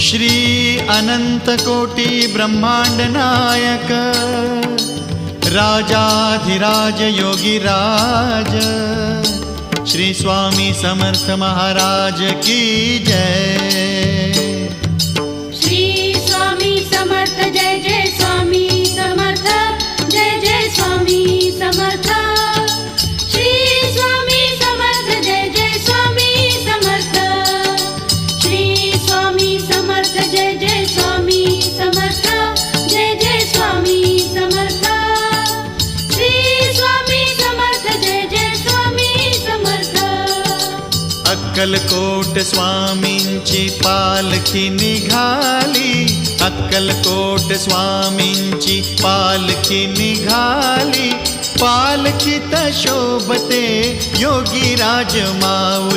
श्री अनंत कोटी ब्रह्मांड नायक राजाधिराज योगीराज श्री स्वामी समर्थ महाराज की जय। श्री स्वामी समर्थ जय जय स्वामी समर्थ जय जय स्वामी समर्थ। श्री स्वामी समर्थ जय जय स्वामी समर्थ। श्री स्वामी समर्थ जय जय स्वामी समर्थ जय जय स्वामी समर्थ। श्री स्वामी समर्थ जय जय स्वामी समर्थ। अक्कलकोट स्वामींची पालखी निघाली, अक्कलकोट स्वामींची पालखी निघाली, पालखीत शोभते योगीराज माऊली।